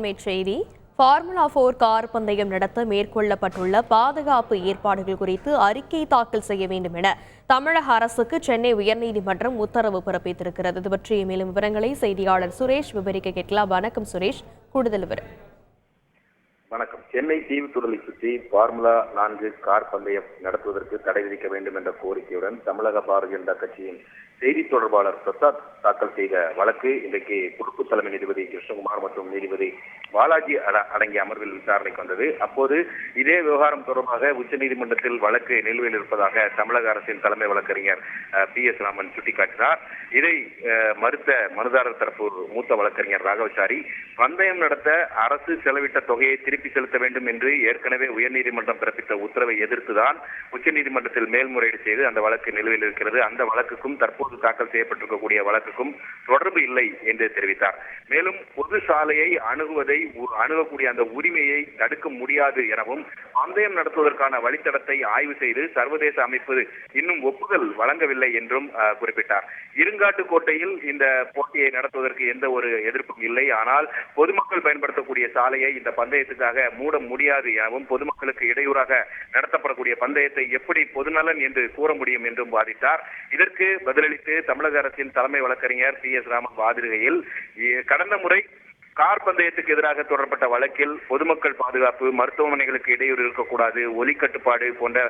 அண்மைச் செய்தி. Formula 4 car பந்தயம் நடத்த மேற்கொள்ளப்பட்டுள்ள பாதுகாப்பு ஏற்பாடுகள் குறித்து அறிக்கை தாக்கல் செய்ய வேண்டும் என தமிழக அரசுக்கு சென்னை உயர்நீதிமன்றம் உத்தரவு பிறப்பித்திருக்கிறது. இது பற்றிய மேலும் விவரங்களை செய்தியாளர் சுரேஷ் விவரிக்க கேட்கலாம். வணக்கம் சுரேஷ், கூடுதல் விவரம். வணக்கம். சென்னை தீவுத்துடலை சுற்றி ஃபார்முலா 4 கார் பந்தயம் நடத்துவதற்கு தடை விதிக்க வேண்டும் என்ற கோரிக்கையுடன் தமிழக பாரதிய ஜனதா கட்சியின் செய்தி தொடர்பாளர் பிரசாத் தாக்கல் செய்த வழக்கு இன்றைக்கு பொறுப்பு தலைமை நீதிபதி கிருஷ்ணகுமார் மற்றும் நீதிபதி பாலாஜி அடங்கிய அமர்வில் விசாரணைக்கு வந்தது. அப்போது இதே விவகாரம் தொடர்பாக உச்சநீதிமன்றத்தில் வழக்கு நிலுவையில் இருப்பதாக தமிழக அரசின் தலைமை வழக்கறிஞர் PS ராமன் சுட்டிக்காட்டினார். இதை மறுத்த மனுதாரர் தரப்பு மூத்த வழக்கறிஞர் ராகவச்சாரி, பந்தயம் நடத்த அரசு செலவிட்ட தொகையை திருப்பி செலுத்த வேண்டும் என்று ஏற்கனவே உயர்நீதிமன்றம் பிறப்பித்த உத்தரவை எதிர்த்துதான் உச்சநீதிமன்றத்தில் மேல்முறையீடு செய்து அந்த வழக்கு நிலுவையில் இருக்கிறது. அந்த வழக்குக்கும் தற்போது தாக்கல் செய்யப்பட்டிருக்கக்கூடிய வழக்குக்கும் தொடர்பு இல்லை என்று தெரிவித்தார். மேலும் பொது சாலையை அணுகக்கூடிய அந்த உரிமையை தடுக்க முடியாது எனவும், பந்தயம் நடத்துவதற்கான வழித்தடத்தை ஆய்வு செய்து சர்வதேச அமைப்பு இன்னும் ஒப்புதல் வழங்கவில்லை என்றும் குறிப்பிட்டார். இருங்காட்டுக்கோட்டையில் இந்த போட்டியை நடத்துவதற்கு எந்த ஒரு எதிர்ப்பும் இல்லை, ஆனால் பொதுமக்கள் பயன்படுத்தக்கூடிய சாலையை இந்த பந்தயத்துக்காக மூட முடியாது எனவும், பொதுமக்களுக்கு இடையூறாக நடத்தப்படக்கூடிய பந்தயத்தை எப்படி பொதுநலன் என்று கூற முடியும் என்றும் வாதிட்டார். இதற்கு பதிலளித்து தமிழக அரசின் தலைமை வழக்கறிஞர் PS ராமன் வாதிடுகையில், கடந்த முறை கார் பந்தயத்துக்கு எதிராக தொடரப்பட்ட வழக்கில் பொதுமக்கள் பாதுகாப்பு, மருத்துவமனைகளுக்கு இடையூறு இருக்கக்கூடாது, ஒலி கட்டுப்பாடு போன்ற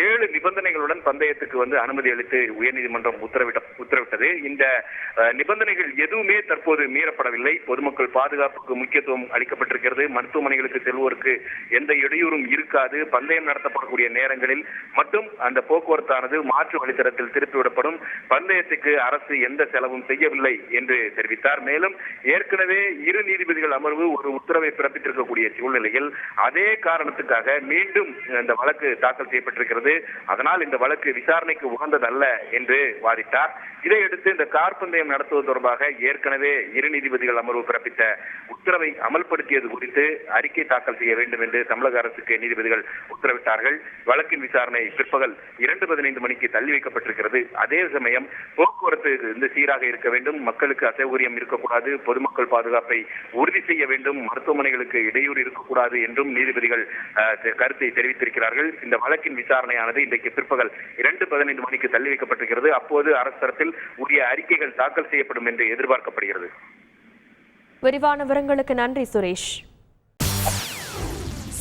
7 நிபந்தனைகளுடன் பந்தயத்துக்கு அனுமதி அளித்து உயர்நீதிமன்றம் உத்தரவிட்டது. இந்த நிபந்தனைகள் எதுவுமே தற்போது மீறப்படவில்லை. பொதுமக்கள் பாதுகாப்புக்கு முக்கியத்துவம் அளிக்கப்பட்டிருக்கிறது. மருத்துவமனைகளுக்கு செல்வோருக்கு எந்த இடையூறும் இருக்காது. பந்தயம் நடத்தப்படக்கூடிய நேரங்களில் மட்டும் அந்த போக்குவரத்தானது மாற்று வழித்தடத்தில் திருப்பிவிடப்படும். பந்தயத்துக்கு அரசு எந்த செலவும் செய்யவில்லை என்று தெரிவித்தார். மேலும் ஏற்கனவே இரு நீதிபதிகள் அமர்வு ஒரு உத்தரவை பிறப்பித்திருக்கக்கூடிய சூழ்நிலையில் அதே காரணத்துக்காக மீண்டும் இந்த வழக்கு தாக்கல் செய்யப்பட்டிருக்கிறது. அதனால் இந்த வழக்கு விசாரணைக்கு உகந்ததல்ல என்று வாதிட்டார். இதையடுத்து இந்த கார் பந்தயம் நடத்துவது தொடர்பாக ஏற்கனவே இரு நீதிபதிகள் அமர்வு பிறப்பித்த உத்தரவை அமல்படுத்தியது குறித்து அறிக்கை தாக்கல் செய்ய வேண்டும் என்று தமிழக அரசுக்கு நீதிபதிகள் உத்தரவிட்டார்கள். வழக்கின் விசாரணை பிற்பகல் 2:15 மணிக்கு தள்ளி வைக்கப்பட்டிருக்கிறது. அதே சமயம் போக்குவரத்து சீராக இருக்க வேண்டும், மக்களுக்கு அசௌகரியம் இருக்கக்கூடாது, பொதுமக்கள் பாதுகாப்பை உறுதி செய்ய வேண்டும், மருத்துவமனைகளுக்கு இடையூறு இருக்கக்கூடாது என்றும் நீதிபதிகள் கருத்தை தெரிவித்திருக்கிறார்கள். இந்த வழக்கின் விசாரணையானது இன்றைக்கு பிற்பகல் 2:15 மணிக்கு தள்ளி வைக்கப்பட்டிருக்கிறது. அப்போது அரசு தரப்பில் உரிய அறிக்கைகள் தாக்கல் செய்யப்படும் என்று எதிர்பார்க்கப்படுகிறது. விரிவான விவரங்களுக்கு நன்றி சுரேஷ்.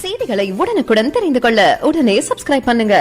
செய்திகளை உடனுக்குடன் தெரிந்து கொள்ள உடனே சப்ஸ்கிரைப் பண்ணுங்க.